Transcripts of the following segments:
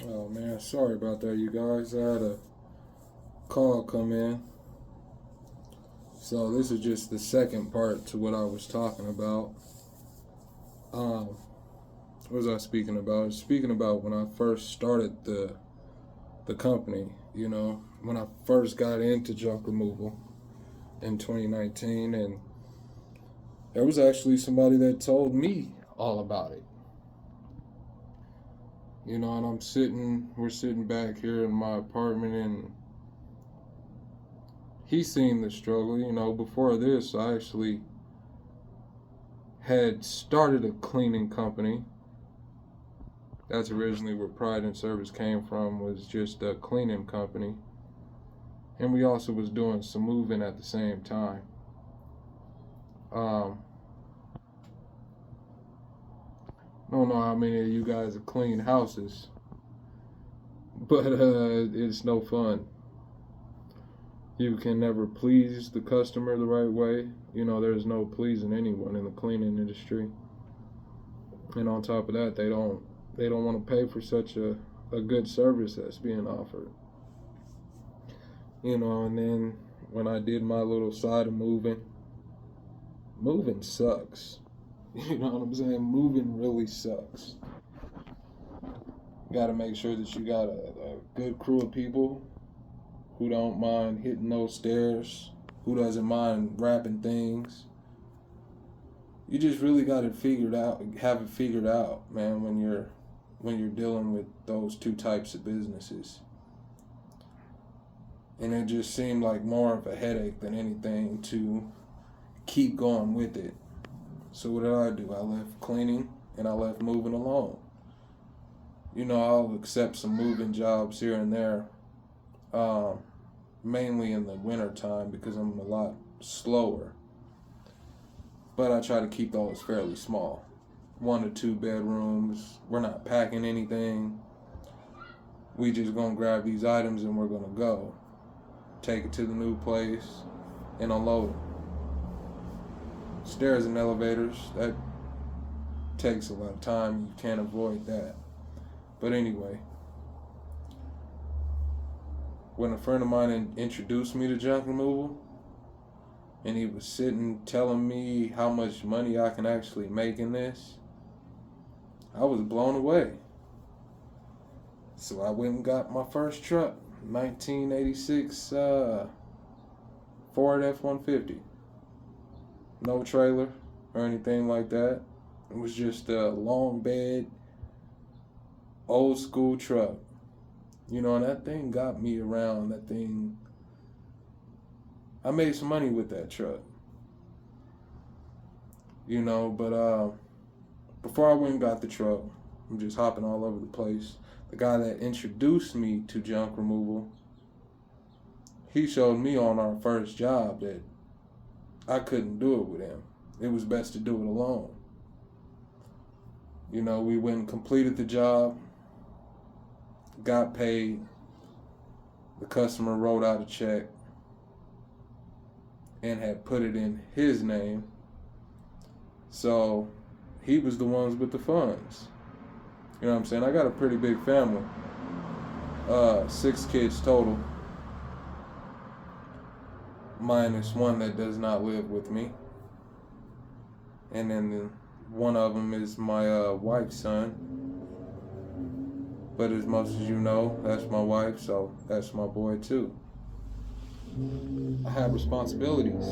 Oh man, sorry about that, you guys. I had a call come in. So this is just the second part to what I was talking about. Um, what was I speaking about? I was speaking about when I first started the company. When I first got into junk removal in 2019, and there was actually somebody that told me all about it. And we're sitting back here in my apartment, and he's seen the struggle. Before this, I actually had started a cleaning company. That's originally where Pride and Service came from, was just a cleaning company. And we also was doing some moving at the same time. Um, I don't know how many of you guys have cleaned houses, but it's no fun. You can never please the customer the right way. There's no pleasing anyone in the cleaning industry. And on top of that, they don't want to pay for such a good service that's being offered. And then when I did my little side of moving sucks. You know what I'm saying? Moving really sucks. You got to make sure that you got a good crew of people who don't mind hitting those stairs, who doesn't mind wrapping things. You just really got it figured out, have it figured out, man, when you're dealing with those two types of businesses. And it just seemed like more of a headache than anything to keep going with it. So what did I do? I left cleaning and I left moving alone. I'll accept some moving jobs here and there, mainly in the winter time because I'm a lot slower. But I try to keep those fairly small. 1 to 2 bedrooms. We're not packing anything. We just gonna grab these items and we're gonna go. Take it to the new place and unload them. Stairs and elevators, that takes a lot of time. You can't avoid that. But anyway, when a friend of mine introduced me to junk removal, and he was sitting telling me how much money I can actually make in this, I was blown away. So I went and got my first truck, 1986 Ford F-150. No trailer or anything like that. It was just a long bed, old school truck. And that thing got me around. That thing, I made some money with that truck. But before I went and got the truck, I'm just hopping all over the place. The guy that introduced me to junk removal, he showed me on our first job that I couldn't do it with him. It was best to do it alone. We went and completed the job, got paid, the customer wrote out a check and had put it in his name. So he was the ones with the funds. You know what I'm saying? I got a pretty big family. 6 kids total, minus one that does not live with me. And then one of them is my wife's son. But as most as you know, that's my wife, so that's my boy too. I have responsibilities.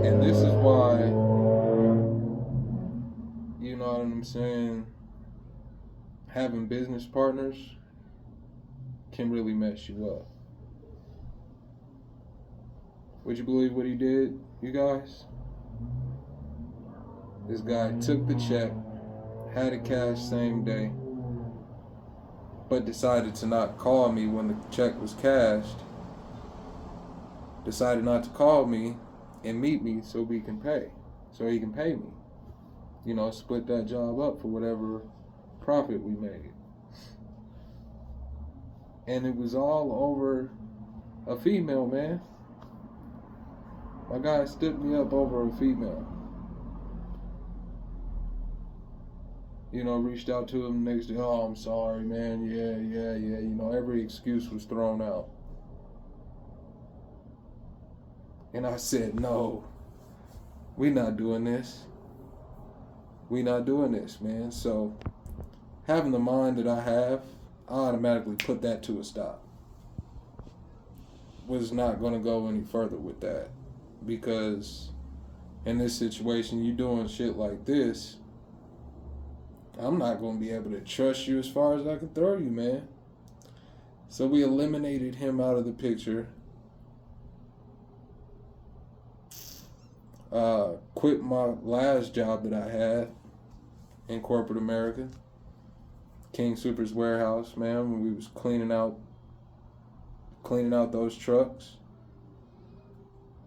And this is why, you know what I'm saying, having business partners can really mess you up. Would you believe what he did, you guys? This guy took the check, had it cashed same day, but decided to not call me when the check was cashed. Decided not to call me and meet me so he can pay me. Split that job up for whatever profit we made. And it was all over a female, man. My guy stood me up over a female. Reached out to him the next day. Oh, I'm sorry, man. Yeah. Every excuse was thrown out. And I said, no, we not doing this. We not doing this, man. So having the mind that I have, I automatically put that to a stop. Was not going to go any further with that. Because in this situation, you doing shit like this, I'm not going to be able to trust you as far as I can throw you, man. So we eliminated him out of the picture. Quit my last job that I had in corporate America, King Super's warehouse, man, when we was cleaning out those trucks.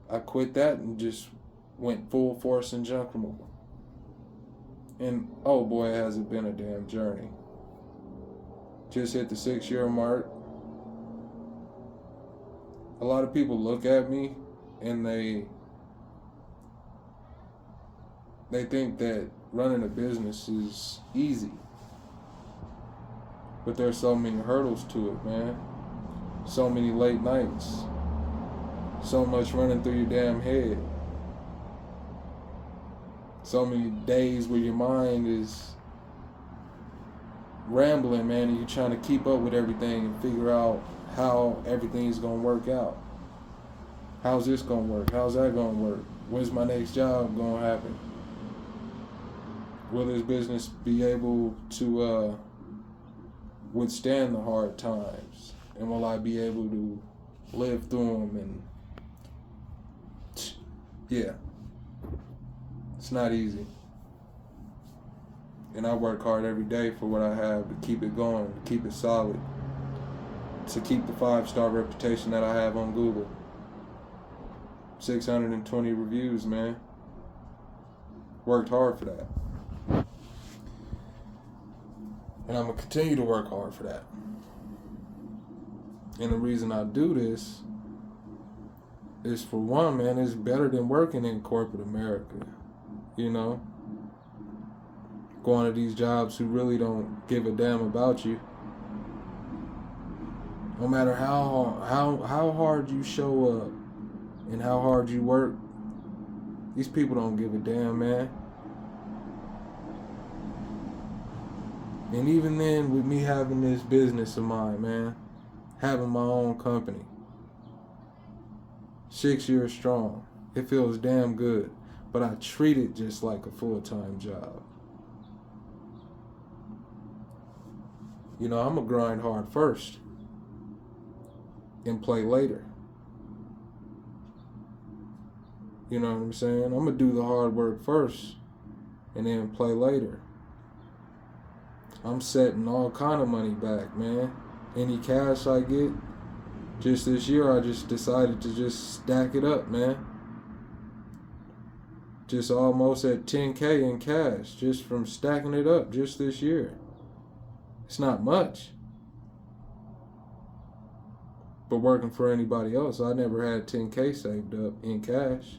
I quit that and just went full force in junk removal. And oh boy, has it been a damn journey. Just hit the 6-year mark. A lot of people look at me and they think that running a business is easy. But there's so many hurdles to it, man. So many late nights. So much running through your damn head. So many days where your mind is rambling, man, and you're trying to keep up with everything and figure out how everything's going to work out. How's this going to work? How's that going to work? When's my next job going to happen? Will this business be able to withstand the hard times? And will I be able to live through them? And yeah, it's not easy. And I work hard every day for what I have to keep it going, to keep it solid, to keep the 5-star reputation that I have on Google. 620 reviews, man. Worked hard for that. And I'm going to continue to work hard for that. And the reason I do this is, for one, man, it's better than working in corporate America. Going to these jobs who really don't give a damn about you. No matter how hard you show up and how hard you work, these people don't give a damn, man. And even then, with me having this business of mine, man, having my own company, 6 years strong, it feels damn good. But I treat it just like a full-time job. I'm going to grind hard first and play later. You know what I'm saying? I'm going to do the hard work first and then play later. I'm setting all kind of money back, man. Any cash I get, just this year I just decided to just stack it up, man. Just almost at 10K in cash just from stacking it up just this year. It's not much. But working for anybody else, I never had 10K saved up in cash.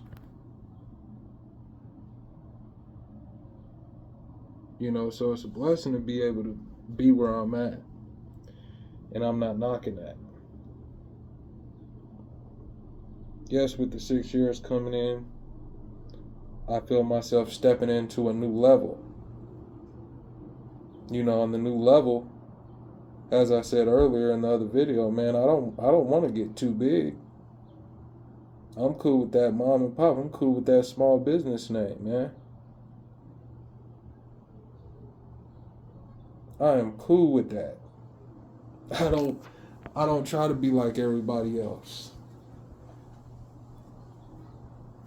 So it's a blessing to be able to be where I'm at. And I'm not knocking that. Yes, with the 6 years coming in, I feel myself stepping into a new level. On the new level, as I said earlier in the other video, man, I don't want to get too big. I'm cool with that mom and pop. I'm cool with that small business name, man. I am cool with that. I don't try to be like everybody else.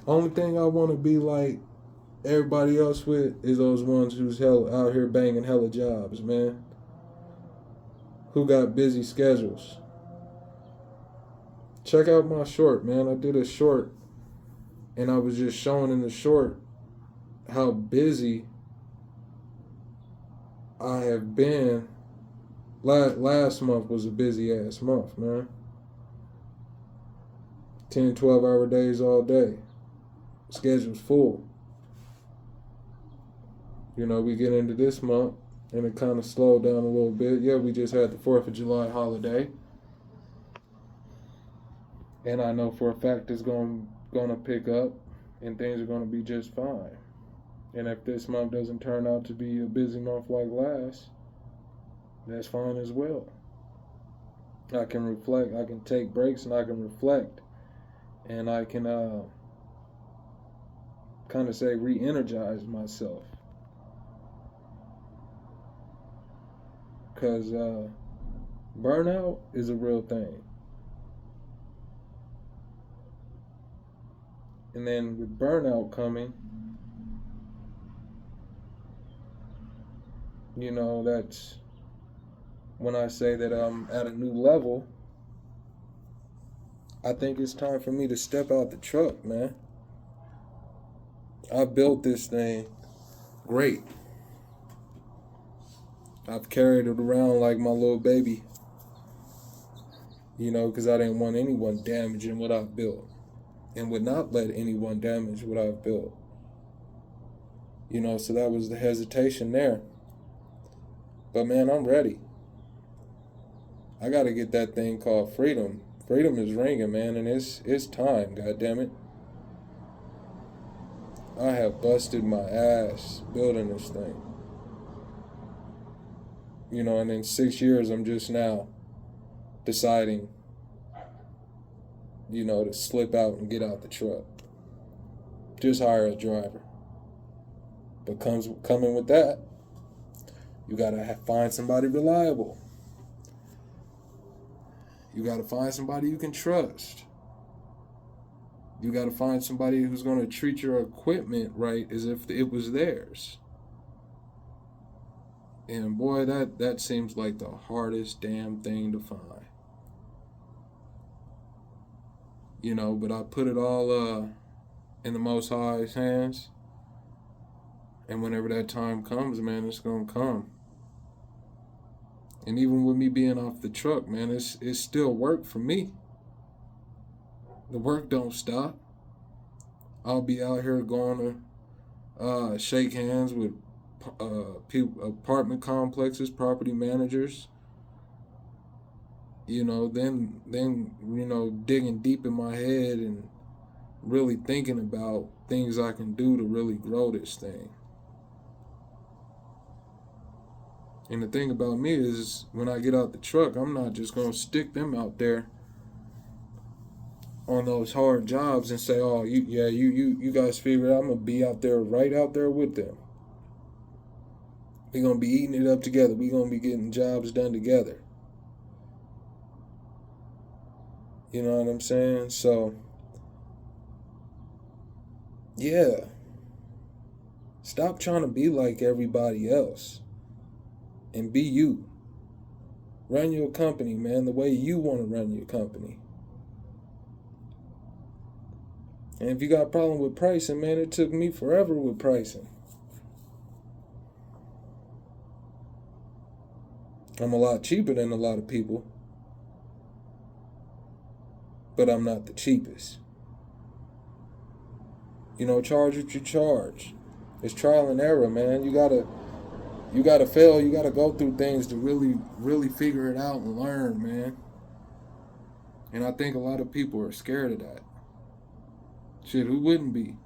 Only thing I want to be like everybody else with is those ones who's out here banging hella jobs, man. Who got busy schedules. Check out my short, man. I did a short, and I was just showing in the short how busy I have been. Last month was a busy ass month, man. 10, 12-hour days all day. Schedule's full. We get into this month, and it kind of slowed down a little bit. Yeah, we just had the 4th of July holiday, and I know for a fact it's gonna pick up, and things are gonna be just fine. And if this month doesn't turn out to be a busy month like last, that's fine as well. I can reflect, I can take breaks, and I can reflect, and I can kind of say re-energize myself. Because burnout is a real thing. And then with burnout coming, that's when I say that I'm at a new level. I think it's time for me to step out the truck, man. I built this thing great. I've carried it around like my little baby, because I didn't want anyone damaging what I've built and would not let anyone damage what I've built. So that was the hesitation there. But man, I'm ready. I got to get that thing called freedom. Freedom is ringing, man, and it's time, goddammit. I have busted my ass building this thing. And in 6 years, I'm just now deciding, to slip out and get out the truck. Just hire a driver. But coming with that, you got to find somebody reliable. You got to find somebody you can trust. You got to find somebody who's going to treat your equipment right as if it was theirs. And boy, that seems like the hardest damn thing to find. But I put it all in the Most High's hands. And whenever that time comes, man, it's going to come. And even with me being off the truck, man, it's still work for me. The work don't stop. I'll be out here going to shake hands with apartment complexes, property managers. Then digging deep in my head and really thinking about things I can do to really grow this thing. And the thing about me is, when I get out the truck, I'm not just going to stick them out there on those hard jobs and say, oh, you guys figure it out. I'm going to be out there, right out there with them. We're going to be eating it up together. We're going to be getting jobs done together. You know what I'm saying? So, yeah. Stop trying to be like everybody else. And be you. Run your company, man, the way you want to run your company. And if you got a problem with pricing, man, it took me forever with pricing. I'm a lot cheaper than a lot of people. But I'm not the cheapest. Charge what you charge. It's trial and error, man. You gotta fail. You gotta go through things to really, really figure it out and learn, man. And I think a lot of people are scared of that. Shit, who wouldn't be?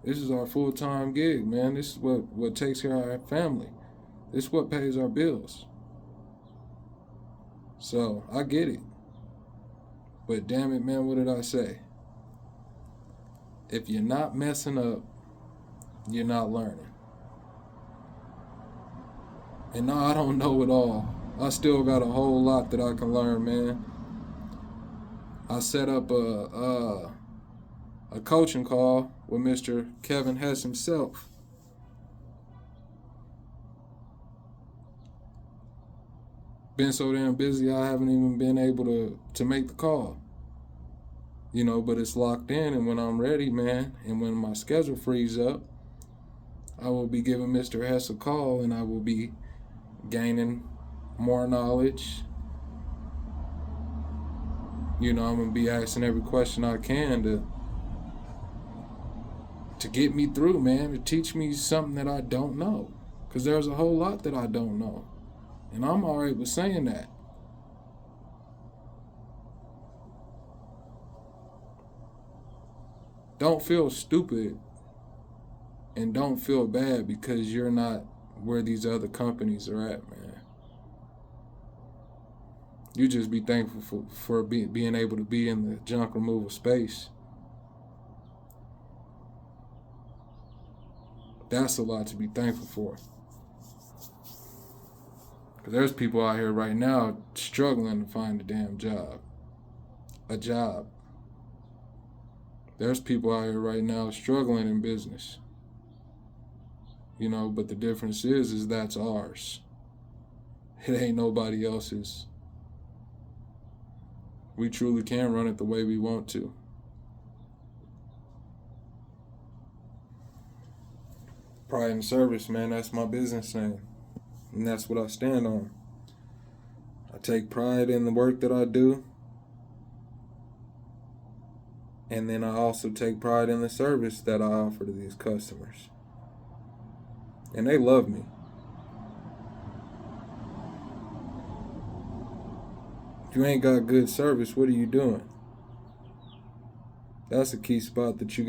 This is our full-time gig, man. This is what takes care of our family. This is what pays our bills. So, I get it. But damn it, man, what did I say? If you're not messing up, you're not learning. And no, I don't know it all. I still got a whole lot that I can learn, man. I set up a coaching call with Mr. Kevin Hess himself. Been so damn busy, I haven't even been able to make the call. But it's locked in, and when I'm ready, man, and when my schedule frees up, I will be giving Mr. Hess a call, and I will be gaining more knowledge. I'm going to be asking every question I can to get me through, man, to teach me something that I don't know. Because there's a whole lot that I don't know. And I'm all right with saying that. Don't feel stupid and don't feel bad because you're not where these other companies are at, man. You just be thankful for being able to be in the junk removal space. That's a lot to be thankful for. Because there's people out here right now struggling to find a damn job. A job. There's people out here right now struggling in business. You know, but the difference is that's ours. It ain't nobody else's. We truly can run it the way we want to. Pride and service, man, that's my business name. And that's what I stand on. I take pride in the work that I do. And then I also take pride in the service that I offer to these customers. And they love me. If you ain't got good service, what are you doing? That's a key spot that you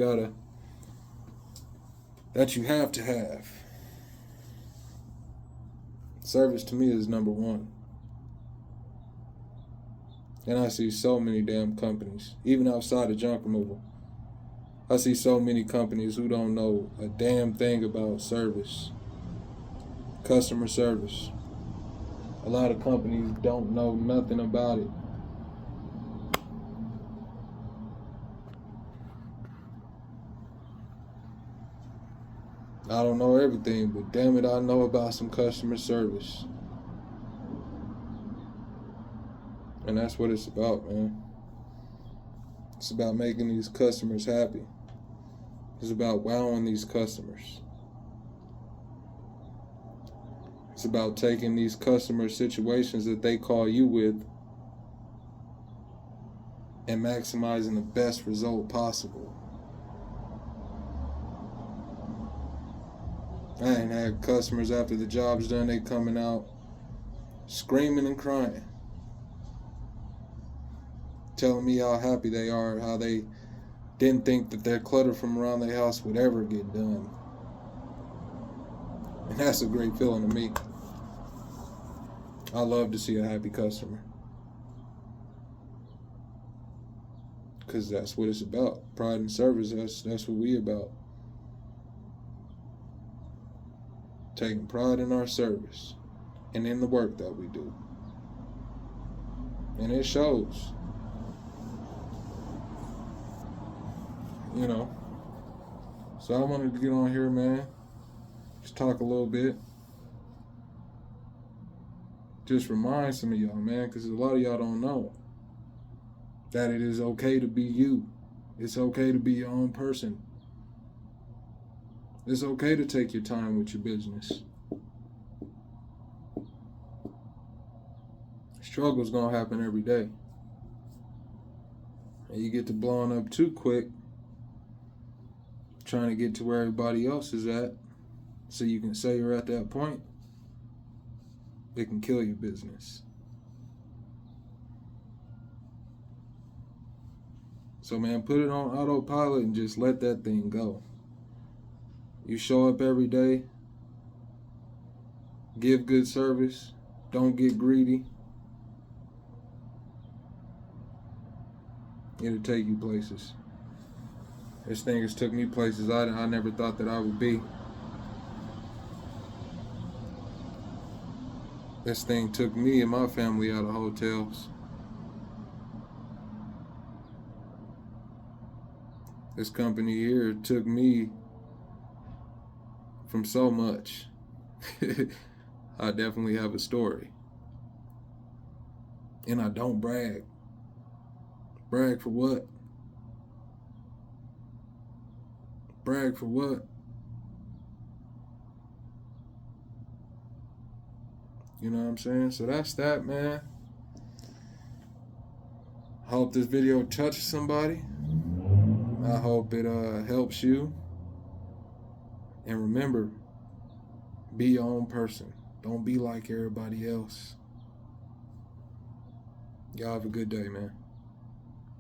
have to have. Service to me is number one. And I see so many damn companies, even outside of junk removal. I see so many companies who don't know a damn thing about service, customer service. A lot of companies don't know nothing about it. I don't know everything, but damn it, I know about some customer service. And that's what it's about, man. It's about making these customers happy. It's about wowing these customers. It's about taking these customer situations that they call you with and maximizing the best result possible. I ain't had customers after the job's done, they coming out screaming and crying, telling me how happy they are, how they didn't think that their clutter from around their house would ever get done. And that's a great feeling to me. I love to see a happy customer. Because that's what it's about. Pride and service, that's what we about. Taking pride in our service and in the work that we do. And it shows. You know. So I wanted to get on here, man. Just talk a little bit. Just remind some of y'all, man, because a lot of y'all don't know that it is okay to be you. It's okay to be your own person. It's okay to take your time with your business. Struggle's gonna happen every day. And you get to blowing up too quick, trying to get to where everybody else is at, so you can say you're at that point, it can kill your business. So man, put it on autopilot and just let that thing go. You show up every day, give good service, don't get greedy. It'll take you places. This thing has took me places I never thought that I would be. This thing took me and my family out of hotels. This company here took me from so much. I definitely have a story. And I don't brag. Brag for what? Brag for what? You know what I'm saying? So that's that, man. I hope this video touches somebody. I hope it helps you. And remember, Be your own person. Don't be like everybody else. Y'all have a good day, man.